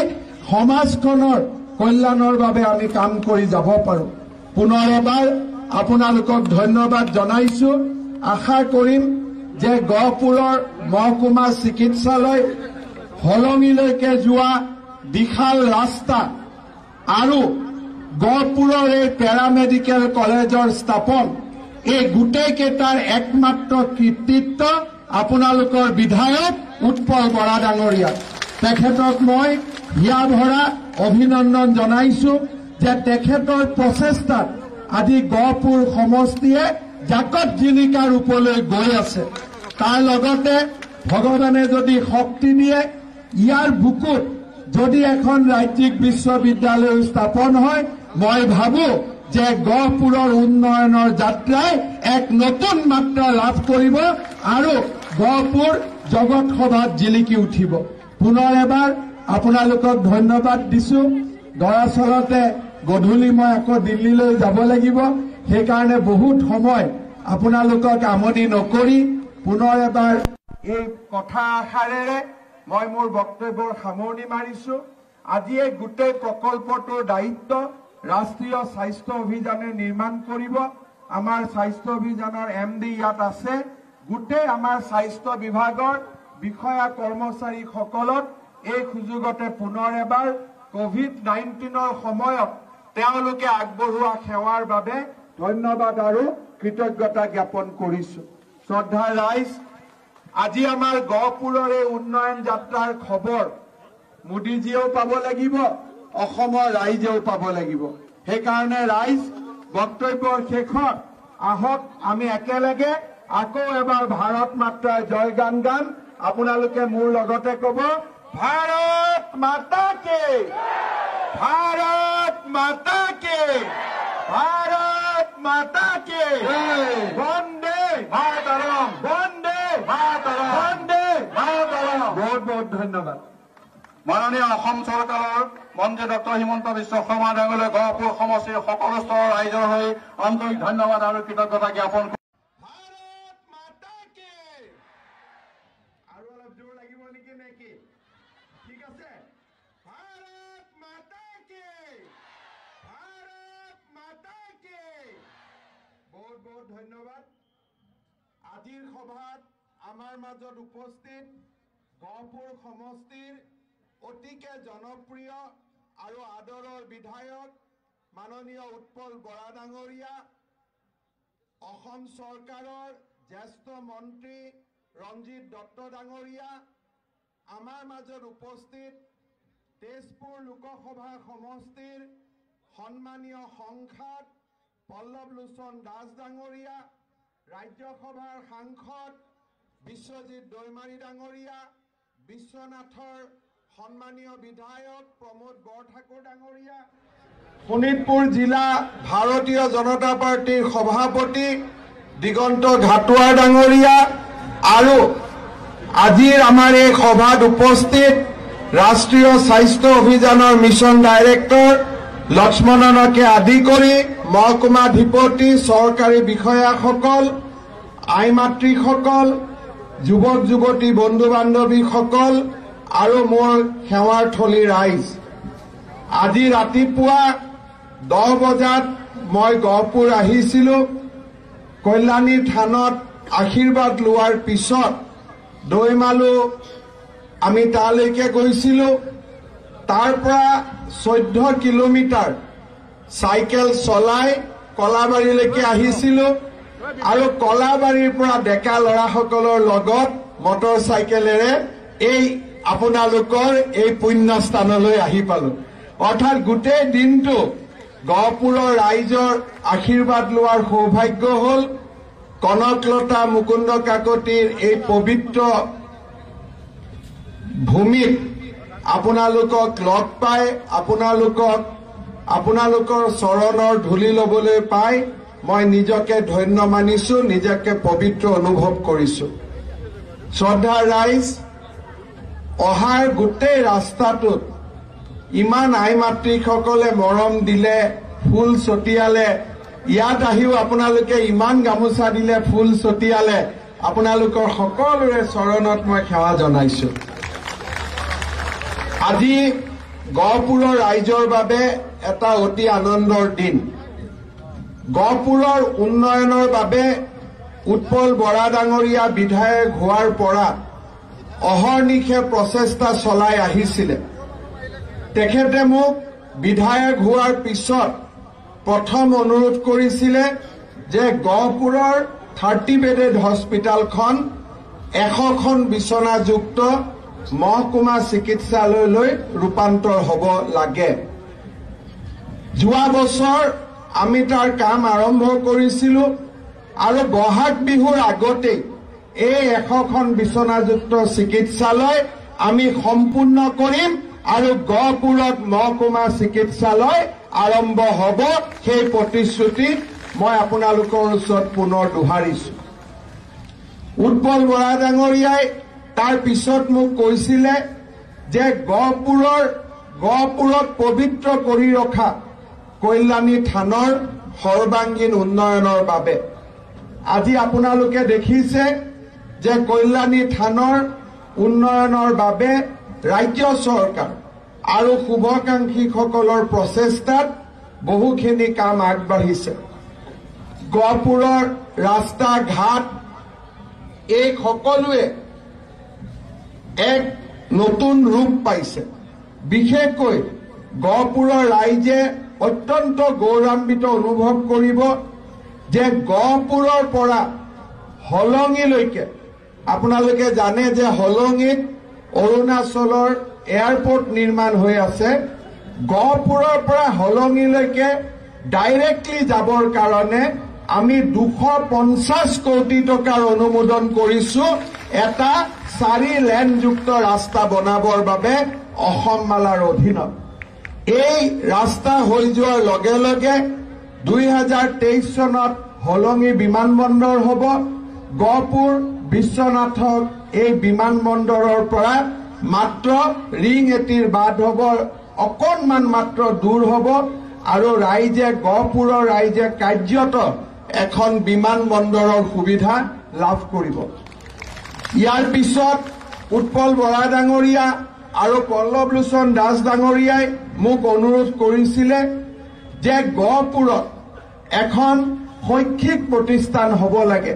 সমাজখনৰ কল্যাণৰ বাবে আমি কাম কৰি যাব পাৰো। পুনৰ এবাৰ আপোনালোকক ধন্যবাদ জনাইছো। আশা কৰিম যে গহপুৰৰ মহকুমা চিকিৎসালয়, হলঙিলৈকে যোৱা বিশাল ৰাস্তা আৰু গহপুৰৰ এই পেৰামেডিকেল কলেজৰ স্থাপন, এই গোটেইকেইটাৰ একমাত্ৰ কৃতিত্ব আপোনালোকৰ বিধায়ক উৎপল বৰা ডাঙৰীয়া। তেখেতক মই হিয়া ভৰা অভিনন্দন জনাইছো যে তেখেতৰ প্ৰচেষ্টাত আজি গহপুৰ সমষ্টিয়ে জাকত জিলিকা ৰূপলৈ গৈ আছে। তাৰ লগতে ভগৱানে যদি শক্তি দিয়ে, ইয়াৰ বুকুত যদি এখন ৰাজ্যিক বিশ্ববিদ্যালয় স্থাপন হয়, মই ভাবো যে গহপুৰৰ উন্নয়নৰ যাত্ৰাই এক নতুন মাত্ৰা লাভ কৰিব আৰু গহপুৰ জগত সভাত জিলিকি উঠিব। পুনৰ এবাৰ আপোনালোকক ধন্যবাদ দিছো। দৰাচলতে গধূলি মই আকৌ দিল্লীলৈ যাব লাগিব, সেইকাৰণে বহুত সময় আপোনালোকক আমনি নকৰি পুনৰ এবাৰ এই কথা আশাৰেৰে মই মোৰ বক্তব্যৰ সামৰণি মাৰিছো। আজি এই গোটেই প্ৰকল্পটোৰ দায়িত্ব ৰাষ্ট্ৰীয় স্বাস্থ্য অভিযানে নিৰ্মাণ কৰিব। আমাৰ স্বাস্থ্য অভিযানৰ MD ইয়াত আছে। গোটেই আমাৰ স্বাস্থ্য বিভাগৰ বিষয়া কৰ্মচাৰীসকলক এই সুযোগতে পুনৰ এবাৰ COVID-19ৰ সময়ত তেওঁলোকে আগবঢ়োৱা সেৱাৰ বাবে ধন্যবাদ আৰু কৃতজ্ঞতা জ্ঞাপন কৰিছো। শ্ৰদ্ধাৰ ৰাইজ, আজি আমাৰ গহপুৰৰ এই উন্নয়ন যাত্ৰাৰ খবৰ মোদীজীয়েও পাব লাগিব, অসমৰ ৰাইজেও পাব লাগিব। সেইকাৰণে ৰাইজ, বক্তব্যৰ শেষত আহক আমি একেলগে আকৌ এবাৰ ভাৰত মাতাৰ জয়গান গান। আপোনালোকে মোৰ লগতে ক'ব, ভাৰত মাতা কে, ভাৰত মাতা কে, ভাৰত माता के वंदे मातरम वंदे मातरम वंदे मातरम। बहुत बहुत धन्यवाद। माननीय অসম চৰকাৰৰ মন্ত্ৰী ডক্টৰ হিমন্ত বিশ্ব শৰ্মা ডাঙৰীয়ালৈ গহপুৰ সমষ্টিৰ সকলো স্তৰৰ ৰাইজৰ হৈ আন্তৰিক ধন্যবাদ আৰু কৃতজ্ঞতা জ্ঞাপন কৰোঁ। भारत माता के আৰু অলপ জোৰ লাগিব নেকি নেকি? ঠিক আছে। भारत माता के भारत माता के। बहुत बहुत ধন্যবাদ। আজিৰ সভাত আমাৰ মাজত উপস্থিত গহপুৰ সমষ্টিৰ অতিকে জনপ্ৰিয় আৰু আদৰৰ বিধায়ক মাননীয় উৎপল বৰা ডাঙৰীয়া, অসম চৰকাৰৰ জ্যেষ্ঠ মন্ত্ৰী ৰঞ্জিত দত্ত ডাঙৰীয়া, আমাৰ মাজত উপস্থিত তেজপুৰ লোকসভা সমষ্টিৰ সন্মানীয় সংসদ পল্লৱ লোচন দাস ডাঙৰীয়া, ৰাজ্যসভাৰ সাংসদ বিশ্বজিৎ দৈমাৰী ডাঙৰীয়া, বিশ্বনাথৰ সন্মানীয় বিধায়ক প্ৰমোদ বৰঠাকুৰ ডাঙৰীয়া, শোণিতপুৰ জিলা ভাৰতীয় জনতা পাৰ্টিৰ সভাপতি দিগন্ত ঘাটোৱাৰ ডাঙৰীয়া আৰু আজিৰ আমাৰ এই সভাত উপস্থিত ৰাষ্ট্ৰীয় স্বাস্থ্য অভিযানৰ মিছন ডাইৰেক্টৰ লক্ষ্মণনকে আদি কৰি মহকুমাধিপতি, চৰকাৰী বিষয়াসকল, আই মাতৃসকল, যুৱক যুৱতী বন্ধু বান্ধৱীসকল আৰু মোৰ সেৱাৰ থলী ৰাইজ, আজি ৰাতিপুৱা 10 বজাত মই গহপুৰ আহিছিলো। কল্যাণী থানত আশীৰ্বাদ লোৱাৰ পিছত দৈমালু আমি তালৈকে গৈছিলো। তাৰ পৰা 14 কিলোমিটাৰ চাইকেল চলাই কলাবাৰীলৈকে আহিছিলো আৰু কলাবাৰীৰ পৰা ডেকা ল'ৰাসকলৰ লগত মটৰ চাইকেলেৰে এই আপোনালোকৰ এই পুণ্য স্থানলৈ আহি পালো। অৰ্থাৎ গোটেই দিনটো গহপুৰৰ ৰাইজৰ আশীৰ্বাদ লোৱাৰ সৌভাগ্য হ'ল। কনকলতা মুকুন্দ কাকতিৰ এই পবিত্ৰ ভূমিত আপোনালোকক লগ পাই, আপোনালোকৰ চৰণৰ ধূলি ল'বলৈ পাই মই নিজকে ধন্য মানিছো, নিজকে পবিত্ৰ অনুভৱ কৰিছো। শ্ৰদ্ধাৰ ৰাইজ, অহাৰ গোটেই ৰাস্তাটোত ইমান আই মাতৃসকলে মৰম দিলে, ফুল ছটিয়ালে, ইয়াত আহিও আপোনালোকে ইমান গামোচা দিলে, ফুল ছটিয়ালে, আপোনালোকৰ সকলোৰে চৰণত মই সেৱা জনাইছো। আজি গহপুৰৰ ৰাইজৰ বাবে এটা অতি আনন্দৰ দিন। গহপুৰৰ উন্নয়নৰ বাবে উৎপল বৰা ডাঙৰীয়া বিধায়ক হোৱাৰ পৰা অহৰ্নিশে প্ৰচেষ্টা চলাই আহিছিলে। তেখেতে মোক বিধায়ক হোৱাৰ পিছত প্ৰথম অনুৰোধ কৰিছিলে যে গহপুৰৰ 30 বেডেড হস্পিটেলখন 100খন বিচনাযুক্ত মহকুমা চিকিৎসালয়লৈ ৰূপান্তৰ হ'ব লাগে। যোৱা বছৰ আমি তাৰ কাম আৰম্ভ কৰিছিলো আৰু বহাগ বিহুৰ আগতেই এই 100খন বিচনাযুক্ত চিকিৎসালয় আমি সম্পূৰ্ণ কৰিম আৰু গহপুৰত মহকুমা চিকিৎসালয় আৰম্ভ হ'ব। সেই প্ৰতিশ্ৰুতি মই আপোনালোকৰ ওচৰত পুনৰ দোহাৰিছো। উৎপল বৰা ডাঙৰীয়াই তাৰ পিছত মোক কৈছিলে যে গহপুৰত পবিত্ৰ কৰি ৰখা কল্যাণী থানৰ সৰ্বাংগীন উন্নয়নৰ বাবে আজি আপোনালোকে দেখিছে যে কল্যাণী থানৰ উন্নয়নৰ বাবে ৰাজ্য চৰকাৰ আৰু শুভাকাংক্ষীসকলৰ প্ৰচেষ্টাত বহুখিনি কাম আগবাঢ়িছে। গহপুৰৰ ৰাস্তা ঘাট এই সকলোৱে এক নতুন ৰূপ পাইছে। বিশেষকৈ গহপুৰৰ ৰাইজে অত্যন্ত গৌৰৱান্বিত অনুভৱ কৰিব যে গহপুৰৰ পৰা হলঙিলৈকে, আপোনালোকে জানে যে হলঙিত অৰুণাচলৰ এয়াৰপোৰ্ট নিৰ্মাণ হৈ আছে। গহপুৰৰ পৰা হলঙিলৈকে ডাইৰেক্টলি যাবৰ কাৰণে আমি 250 কোটি টকাৰ অনুমোদন কৰিছো এটা 4 লেনযুক্ত ৰাস্তা বনাবৰ বাবে অসম মালাৰ অধীনত। এই ৰাস্তা হৈ যোৱাৰ লগে লগে 2023 চনত হলঙি বিমানবন্দৰ হ'ব। গহপুৰ বিশ্বনাথক এই বিমানবন্দৰৰ পৰা মাত্ৰ ৰিং এটিৰ বাদ হ'ব, অকণমান মাত্ৰ দূৰ হ'ব আৰু ৰাইজে গহপুৰৰ ৰাইজে কাৰ্যত এখন বিমানবন্দৰৰ সুবিধা লাভ কৰিব। ইয়াৰ পিছত উৎপল বৰা ডাঙৰীয়া আৰু পল্লৱ লোচন দাস ডাঙৰীয়াই মোক অনুৰোধ কৰিছিলে যে গহপুৰত এখন শৈক্ষিক প্ৰতিষ্ঠান হ'ব লাগে,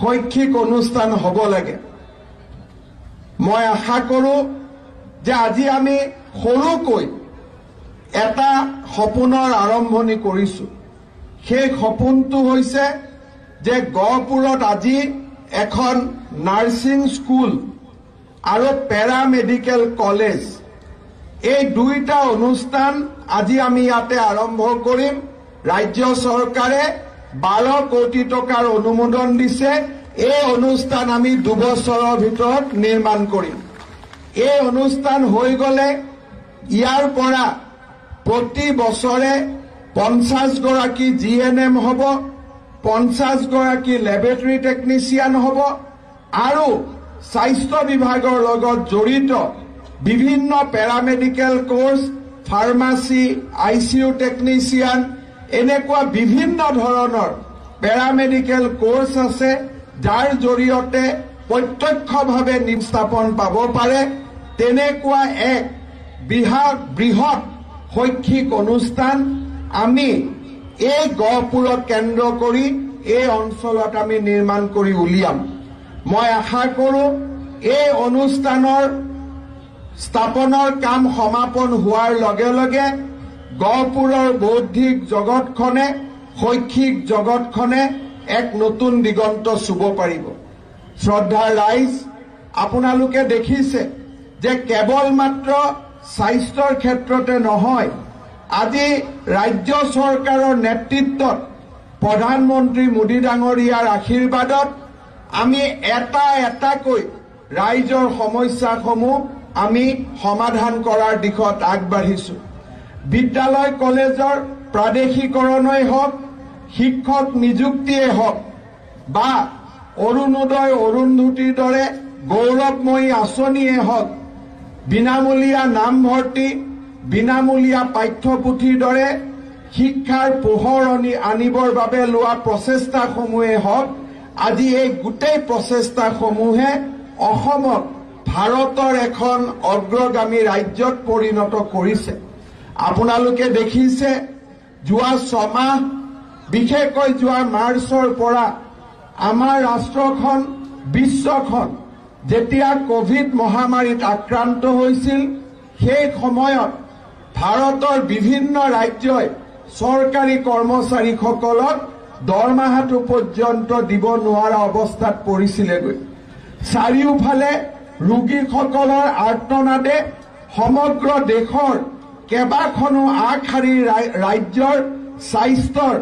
শৈক্ষিক অনুষ্ঠান হ'ব লাগে। মই আশা কৰোঁ যে আজি আমি সৰুকৈ এটা সপোনৰ আৰম্ভণি কৰিছোঁ। সেই সপোনটো হৈছে যে গহপুৰত আজি এখন নাৰ্ছিং স্কুল আৰু পেৰামেডিকেল কলেজ, এই দুইটা অনুষ্ঠান আজি আমি ইয়াতে আৰম্ভ কৰিম। ৰাজ্য চৰকাৰে 12 কোটি টকাৰ অনুমোদন দিছে। এই অনুষ্ঠান আমি 2 বছৰৰ ভিতৰত নিৰ্মাণ কৰিম। এই অনুষ্ঠান হৈ গ'লে ইয়াৰ পৰা প্ৰতি বছৰে 50 গৰাকী GNM হ'ব, 50 গৰাকী লেবৰেটৰী টেকনিচিয়ান হ'ব আৰু স্বাস্থ্য বিভাগৰ লগত জড়িত বিভিন্ন paramedical course, pharmacy, ICU technician, এনেকুৱা বিভিন্ন ধৰণৰ পেৰামেডিকেল কোৰ্চ আছে যাৰ জৰিয়তে প্ৰত্যক্ষভাৱে নিস্থাপন পাব পাৰে। তেনেকুৱা এক বৃহৎ শৈক্ষিক অনুষ্ঠান আমি এই গহপুৰক কেন্দ্ৰ কৰি এই অঞ্চলত আমি নিৰ্মাণ কৰি উলিয়াম। মই আশা কৰোঁ এই অনুষ্ঠানৰ স্থাপনৰ কাম সমাপন হোৱাৰ লগে লগে গহপুৰৰ বৌদ্ধিক জগতখনে, শৈক্ষিক জগতখনে এক নতুন দিগন্ত চুব পাৰিব। শ্ৰদ্ধাৰ ৰাইজ, আপোনালোকে দেখিছে যে কেৱল মাত্ৰ স্বাস্থ্যৰ ক্ষেত্ৰতে নহয়, আজি ৰাজ্য চৰকাৰৰ নেতৃত্বত প্ৰধানমন্ত্ৰী মোদী ডাঙৰীয়াৰ আশীৰ্বাদত আমি এটা এটাকৈ ৰাইজৰ সমস্যাসমূহ আমি সমাধান কৰাৰ দিশত আগবাঢ়িছোঁ। বিদ্যালয় কলেজৰ প্ৰাদেশিকৰণেই হওক, শিক্ষক নিযুক্তিয়েই হওক বা অৰুণোদয় অৰুন্ধতীৰ দৰে গৌৰৱময়ী আঁচনিয়েই হওক, বিনামূলীয়া নামভৰ্তি, বিনামূলীয়া পাঠ্যপুথিৰ দৰে শিক্ষাৰ পোহৰ আনিবৰ বাবে লোৱা প্ৰচেষ্টাসমূহেই হওক, আজি এই গোটেই প্ৰচেষ্টাসমূহে অসমক ভাৰতৰ এখন অগ্ৰগামী ৰাজ্যত পৰিণত কৰিছে। আপোনালোকে দেখিছে যোৱা 6 মাহ, বিশেষকৈ যোৱা মাৰ্চৰ পৰা আমাৰ ৰাষ্ট্ৰখন, বিশ্বখন যেতিয়া কোভিড মহামাৰীত আক্ৰান্ত হৈছিল, সেই সময়ত ভাৰতৰ বিভিন্ন ৰাজ্যই চৰকাৰী কৰ্মচাৰীসকলক দৰমহাটো পৰ্যন্ত দিব নোৱাৰা অৱস্থাত পৰিছিলেগৈ। চাৰিওফালে ৰোগীসকলৰ আৰ্তনাদে সমগ্ৰ দেশৰ কেইবাখনো আগশাৰীৰ ৰাজ্যৰ স্বাস্থ্যৰ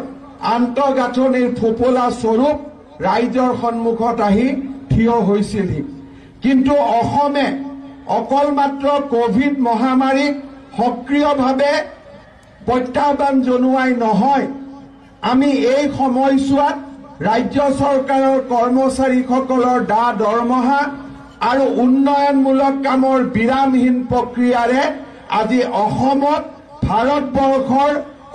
আন্তঃগাঁথনিৰ ফোপোলা স্বৰূপ ৰাইজৰ সন্মুখত আহি থিয় হৈছিলহি। কিন্তু অসমে অকল মাত্ৰ কোভিড মহামাৰীক সক্ৰিয়ভাৱে প্ৰত্যাহ্বান জনোৱাই নহয়, আমি এই সময়ছোৱাত ৰাজ্য চৰকাৰৰ কৰ্মচাৰীসকলৰ দৰমহা আৰু উন্নয়নমূলক কামৰ বিৰামহীন প্ৰক্ৰিয়াৰে আজি অসমত ভাৰতবৰ্ষৰ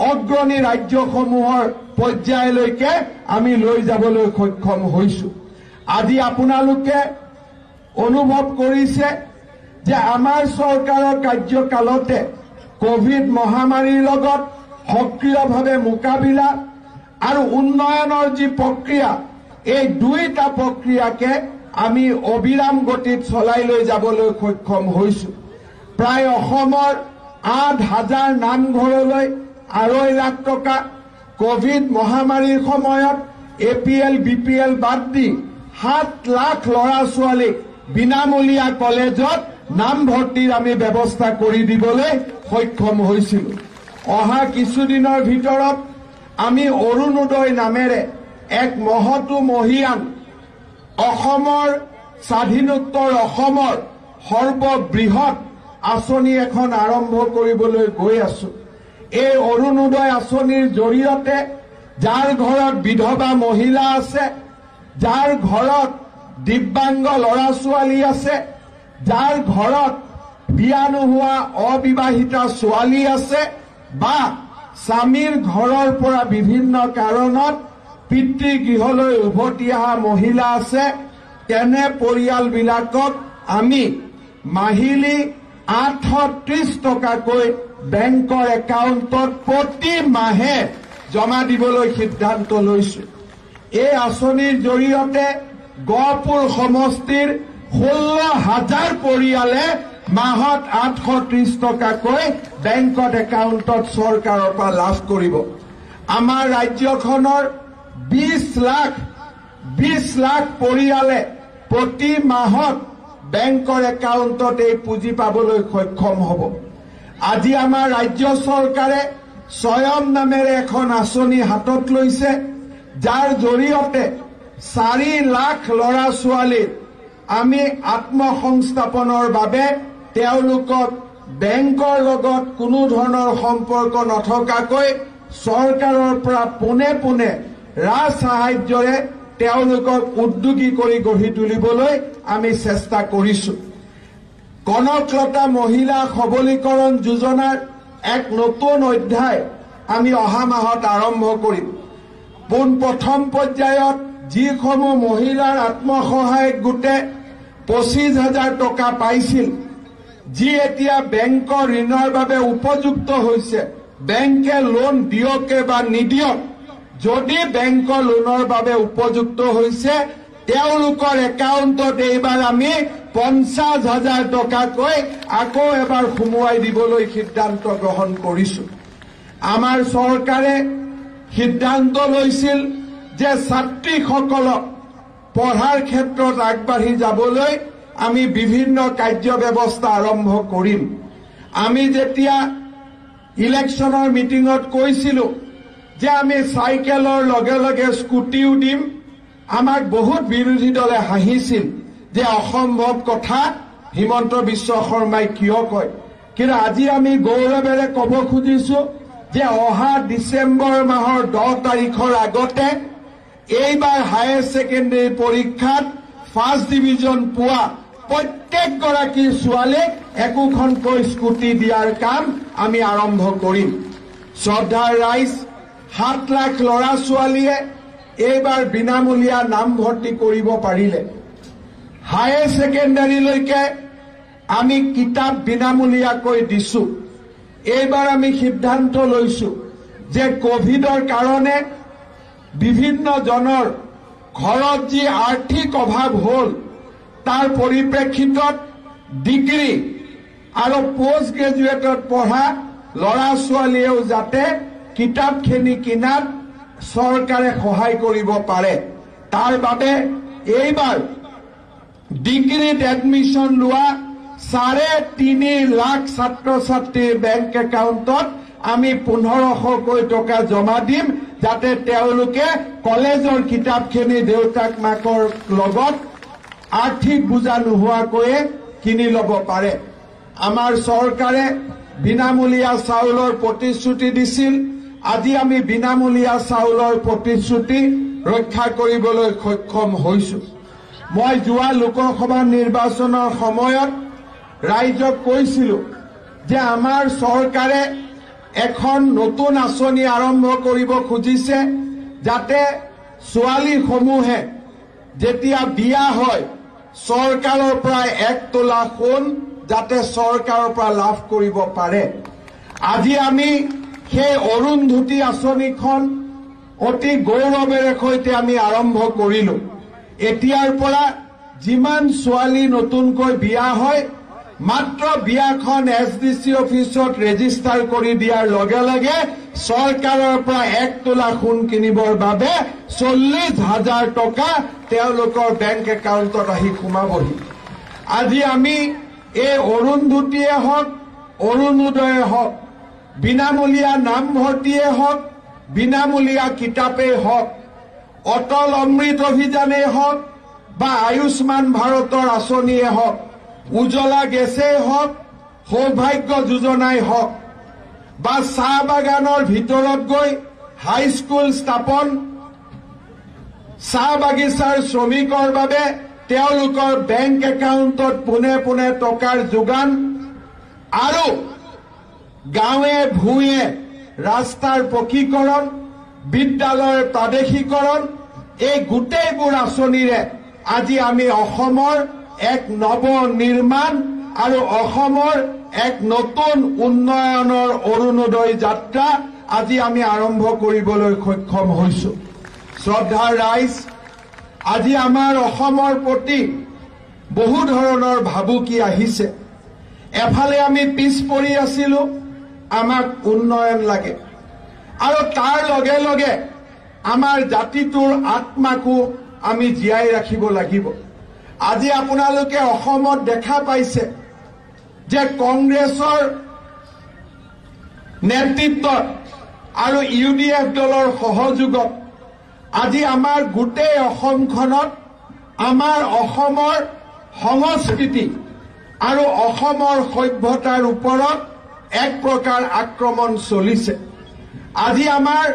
অগ্ৰণী ৰাজ্যসমূহৰ পৰ্যায়লৈকে আমি লৈ যাবলৈ সক্ষম হৈছোঁ। আজি আপোনালোকে অনুভৱ কৰিছে যে আমাৰ চৰকাৰৰ কাৰ্যকালতে কোভিড মহামাৰীৰ লগত সক্ৰিয়ভাৱে মোকাবিলা আৰু উন্নয়নৰ যি প্ৰক্ৰিয়া, এই দুইটা প্ৰক্ৰিয়াকে আমি অবিৰাম গতিত চলাই লৈ যাবলৈ সক্ষম হৈছোঁ। প্ৰায় অসমৰ 8,000 নামঘৰলৈ 2.5 লাখ টকা, কোভিড মহামাৰীৰ সময়ত APL BPL বাদ দি 7 লাখ ল'ৰা ছোৱালীক বিনামূলীয়া কলেজত নামভৰ্তিৰ আমি ব্যৱস্থা কৰি দিবলৈ সক্ষম হৈছিলোঁ। অহা কিছুদিনৰ ভিতৰত আমি অৰুণোদয় নামেৰে এক মহতো মহীয়ান অসমৰ স্বাধীনোত্তৰ অসমৰ সৰ্ববৃহৎ আঁচনি এখন আৰম্ভ কৰিবলৈ গৈ আছো। এই অৰুণোদয় আঁচনিৰ জৰিয়তে যাৰ ঘৰত বিধৱা মহিলা আছে, যাৰ ঘৰত দিব্যাংগ ল'ৰা ছোৱালী আছে, যাৰ ঘৰত বিয়া নোহোৱা অবিবাহিতা ছোৱালী আছে, বা স্বামীৰ ঘৰৰ পৰা বিভিন্ন কাৰণত পিতৃগৃহলৈ উভতি অহা মহিলা আছে, তেনে পৰিয়ালবিলাকক আমি মাহিলী 830 টকাকৈ বেংকৰ একাউণ্টত প্ৰতি মাহে জমা দিবলৈ সিদ্ধান্ত লৈছো। এই আঁচনিৰ জৰিয়তে গহপুৰ সমষ্টিৰ 16,000 পৰিয়ালে মাহত 830 টকাকৈ বেংকত একাউণ্টত চৰকাৰৰ পৰা লাভ কৰিব। আমাৰ ৰাজ্যখনৰ 20 লাখ পৰিয়ালে প্ৰতি মাহত বেংকৰ একাউণ্টত এই পুঁজি পাবলৈ সক্ষম হ'ব। আজি আমাৰ ৰাজ্য চৰকাৰে স্বয়ং নামেৰে এখন আঁচনি হাতত লৈছে, যাৰ জৰিয়তে 4 লাখ ল'ৰা ছোৱালী আমি আত্মসংস্থাপনৰ বাবে তেওঁলোকক বেংকৰ লগত কোনো ধৰণৰ সম্পৰ্ক নথকাকৈ চৰকাৰৰ পৰা পোনে পোনে ৰাজ সাহায্যৰে তেওঁলোকক উদ্যোগী কৰি গঢ়ি তুলিবলৈ আমি চেষ্টা কৰিছো। কনকলতা মহিলা সবলীকৰণ যোজনাৰ এক নতুন অধ্যায় আমি অহা মাহত আৰম্ভ কৰিম। প্ৰথম পৰ্যায়ত যিসমূহ মহিলাৰ আত্মসহায়ক গোটে 25,000 টকা পাইছিল, যি এতিয়া বেংকৰ ঋণৰ বাবে উপযুক্ত হৈছে, বেংকে লোন দিয়কে বা নিদিয়ক, যদি বেংকৰ লোনৰ বাবে উপযুক্ত হৈছে তেওঁলোকৰ একাউণ্টত এইবাৰ আমি 50,000 টকাকৈ আকৌ এবাৰ সোমোৱাই দিবলৈ সিদ্ধান্ত গ্ৰহণ কৰিছো। আমাৰ চৰকাৰে সিদ্ধান্ত লৈছিল যে ছাত্ৰীসকলক পঢ়াৰ ক্ষেত্ৰত আগবাঢ়ি যাবলৈ আমি বিভিন্ন কাৰ্য ব্যৱস্থা আৰম্ভ কৰিম। আমি যেতিয়া ইলেকশ্যনৰ মিটিঙত কৈছিলো যে আমি চাইকেলৰ লগে লগে স্কুটিও দিম, আমাক বহুত বিৰোধী দলে হাঁহিছিল যে অসম্ভৱ কথা হিমন্ত বিশ্ব শৰ্মাই কিয় কয়। কিন্তু আজি আমি গৌৰৱেৰে ক'ব খুজিছো যে অহা ডিচেম্বৰ মাহৰ 10 তাৰিখৰ আগতে এইবাৰ হায়াৰ ছেকেণ্ডেৰী পৰীক্ষাত ফাৰ্ষ্ট ডিভিজন পোৱা প্ৰত্যেকগৰাকী ছোৱালীক একোখনকৈ স্কুটি দিয়াৰ কাম আমি আৰম্ভ কৰিম। শ্ৰদ্ধাৰ ৰাইজ, 7 লাখ ল'ৰা ছোৱালীয়ে এইবাৰ বিনামূলীয়া নামভৰ্তি কৰিব পাৰিলে। হায়াৰ ছেকেণ্ডাৰীলৈকে আমি কিতাপ বিনামূলীয়াকৈ দিছো। এইবাৰ আমি সিদ্ধান্ত লৈছো যে কোভিডৰ কাৰণে বিভিন্ন জনৰ ঘৰত যি আৰ্থিক অভাৱ হ'ল, তাৰ পৰিপ্ৰেক্ষিতত ডিগ্ৰী আৰু পোষ্ট গ্ৰেজুৱেটত পঢ়া ল'ৰা ছোৱালীয়েও যাতে কিতাপখিনি কিনাত চৰকাৰে সহায় কৰিব পাৰে, তাৰ বাবে এইবাৰ ডিগ্ৰীত এডমিশ্যন লোৱা 3.5 লাখ ছাত্ৰ ছাত্ৰীৰ বেংক একাউণ্টত আমি 1500কৈ টকা জমা দিম, যাতে তেওঁলোকে কলেজৰ কিতাপখিনি দেউতাক মাকৰ লগত আৰ্থিক বুজা নোহোৱাকৈয়ে কিনি ল'ব পাৰে। আমাৰ চৰকাৰে বিনামূলীয়া চাউলৰ প্ৰতিশ্ৰুতি দিছিল। আজি আমি বিনামূলীয়া চাউলৰ প্ৰতিশ্ৰুতি ৰক্ষা কৰিবলৈ সক্ষম হৈছো। মই যোৱা লোকসভা নিৰ্বাচনৰ সময়ত ৰাইজক কৈছিলো যে আমাৰ চৰকাৰে এখন নতুন আঁচনি আৰম্ভ কৰিব খুজিছে, যাতে ছোৱালীসমূহে যেতিয়া বিয়া হয় চৰকাৰৰ পৰা 1 তোলা সোণ যাতে চৰকাৰৰ পৰা লাভ কৰিব পাৰে। আজি আমি সেই অৰুন্ধতী আঁচনিখন অতি গৌৰৱেৰে সৈতে আমি আৰম্ভ কৰিলো। এতিয়াৰ পৰা যিমান ছোৱালী নতুনকৈ বিয়া হয়, মাত্ৰ বিয়াখন SDC অফিচত ৰেজিষ্টাৰ কৰি দিয়াৰ লগে লগে চৰকাৰৰ পৰা 1 তোলা সোণ কিনিবৰ বাবে 40,000 টকা তেওঁলোকৰ বেংক একাউণ্টত আহি সোমাবহি। আজি আমি এই অৰুন্ধতীয়ে হওক, অৰুণোদয়ে হওক, বিনামূলীয়া নামভৰ্তিয়ে হওক, বিনামূলীয়া কিতাপেই হওক, অটল অমৃত অভিযানেই হওক বা আয়ুষ্মান ভাৰতৰ আঁচনিয়ে হওক, উজ্জ্বলা গেছেই হওক, সৌভাগ্য যোজনাই হওক বা চাহ বাগানৰ ভিতৰত গৈ হাইস্কুল স্থাপন, চাহ বাগিচাৰ শ্ৰমিকৰ বাবে তেওঁলোকৰ বেংক একাউণ্টত পোনে পোনে টকাৰ যোগান আৰু গাঁৱে ভূঞে ৰাস্তাৰ পকীকৰণ, বিদ্যালয়ৰ প্ৰাদেশিকৰণ, এই গোটেইবোৰ আঁচনিৰে আজি আমি অসমৰ এক নৱ নিৰ্মাণ আৰু অসমৰ এক নতুন উন্নয়নৰ অৰুণোদয় যাত্ৰা আজি আমি আৰম্ভ কৰিবলৈ সক্ষম হৈছো। শ্ৰদ্ধাৰ ৰাইজ, আজি আমাৰ অসমৰ প্ৰতি বহু ধৰণৰ ভাবুকি আহিছে। এফালে আমি পিছ পৰি আছিলো, আমাক উন্নয়ন লাগে, আৰু তাৰ লগে লগে আমাৰ জাতিটোৰ আত্মাকো আমি জীয়াই ৰাখিব লাগিব। আজি আপোনালোকে অসমত দেখা পাইছে যে কংগ্ৰেছৰ নেতৃত্বত আৰু UDF দলৰ সহযোগত আজি আমাৰ গোটেই অসমখনত আমাৰ অসমৰ সংস্কৃতি আৰু অসমৰ সভ্যতাৰ ওপৰত এক প্ৰকাৰ আক্ৰমণ চলিছে। আজি আমাৰ